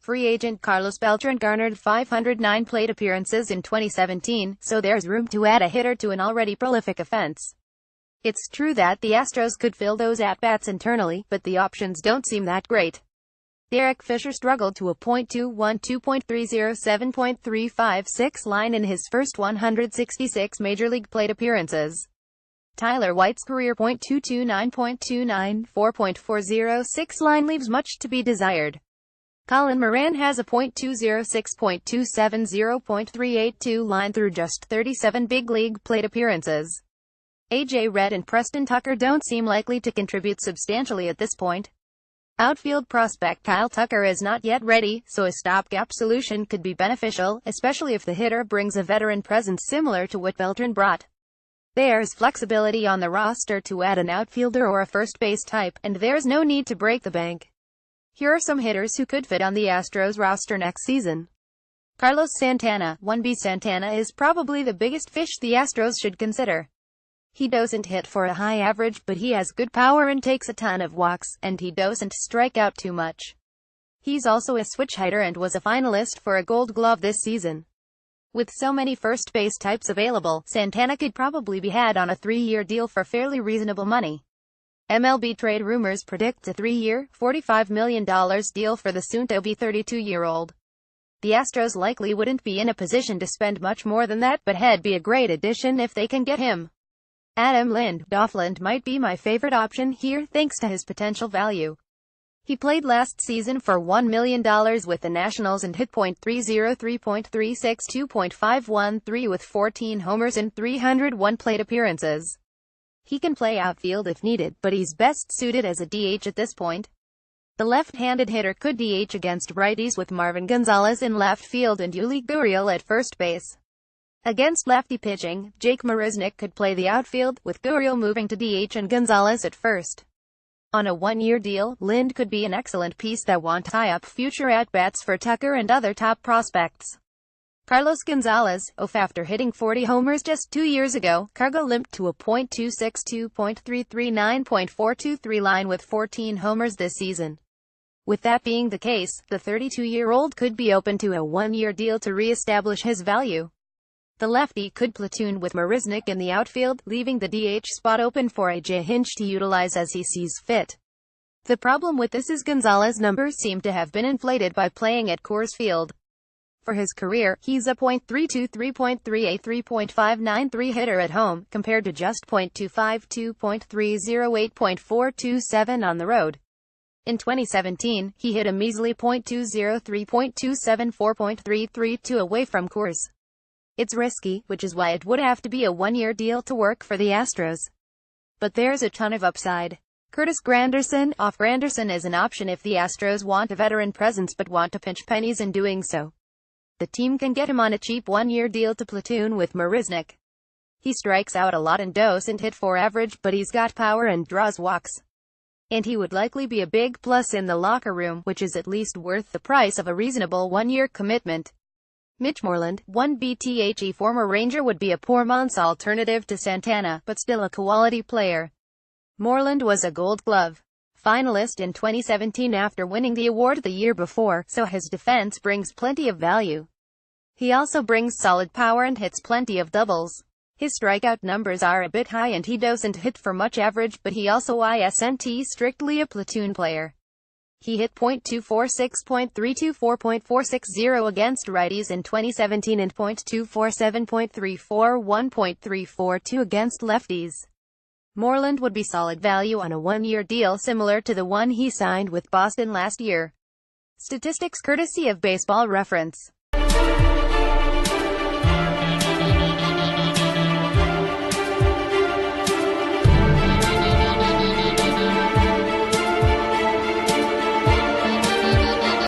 Free agent Carlos Beltran garnered 509 plate appearances in 2017, so there's room to add a hitter to an already prolific offense. It's true that the Astros could fill those at-bats internally, but the options don't seem that great. Derek Fisher struggled to a .212, .230, 7.356 line in his first 166 Major League plate appearances. Tyler White's career .229, .29, 4.406 line leaves much to be desired. Colin Moran has a .206, .270, .382 line through just 37 big league plate appearances. A.J. Redd and Preston Tucker don't seem likely to contribute substantially at this point. Outfield prospect Kyle Tucker is not yet ready, so a stopgap solution could be beneficial, especially if the hitter brings a veteran presence similar to what Beltran brought. There's flexibility on the roster to add an outfielder or a first base type, and there's no need to break the bank. Here are some hitters who could fit on the Astros roster next season. Carlos Santana. 1B Santana is probably the biggest fish the Astros should consider. He doesn't hit for a high average, but he has good power and takes a ton of walks, and he doesn't strike out too much. He's also a switch hitter and was a finalist for a Gold Glove this season. With so many first base types available, Santana could probably be had on a 3-year deal for fairly reasonable money. MLB trade rumors predict a 3-year, $45 million deal for the soon-to-be 32-year-old. The Astros likely wouldn't be in a position to spend much more than that, but he'd be a great addition if they can get him. Adam Lind. Doffland might be my favorite option here, thanks to his potential value. He played last season for $1 million with the Nationals and hit .303, .362, .513 with 14 homers and 301 plate appearances. He can play outfield if needed, but he's best suited as a DH at this point. The left-handed hitter could DH against righties with Marvin Gonzalez in left field and Yuli Gurriel at first base. Against lefty pitching, Jake Marisnick could play the outfield, with Gurriel moving to DH and Gonzalez at first. On a 1-year deal, Lind could be an excellent piece that won't tie up future at-bats for Tucker and other top prospects. Carlos Gonzalez. After hitting 40 homers just 2 years ago, Cargo limped to a .262, .339, .423 line with 14 homers this season. With that being the case, the 32-year-old could be open to a 1-year deal to re-establish his value. The lefty could platoon with Marisnick in the outfield, leaving the DH spot open for A.J. Hinch to utilize as he sees fit. The problem with this is Gonzalez's numbers seem to have been inflated by playing at Coors Field. For his career, he's a .323, .383, 3.593 hitter at home, compared to just .252, .308, .427 on the road. In 2017, he hit a measly .203, .274, .332 away from Coors. It's risky, which is why it would have to be a 1-year deal to work for the Astros. But there's a ton of upside. Curtis Granderson. Granderson is an option if the Astros want a veteran presence but want to pinch pennies in doing so. The team can get him on a cheap 1-year deal to platoon with Marisnick. He strikes out a lot and doesn't hit for average, but he's got power and draws walks. And he would likely be a big plus in the locker room, which is at least worth the price of a reasonable 1-year commitment. Mitch Moreland. 1BTHE. Former Ranger would be a poor man's alternative to Santana, but still a quality player. Moreland was a Gold Glove finalist in 2017 after winning the award the year before, so his defense brings plenty of value. He also brings solid power and hits plenty of doubles. His strikeout numbers are a bit high and he doesn't hit for much average, but he also isn't strictly a platoon player. He hit .246, .324, .460 against righties in 2017 and .247, .341, .342 against lefties. Moreland would be solid value on a 1-year deal similar to the one he signed with Boston last year. Statistics courtesy of Baseball Reference.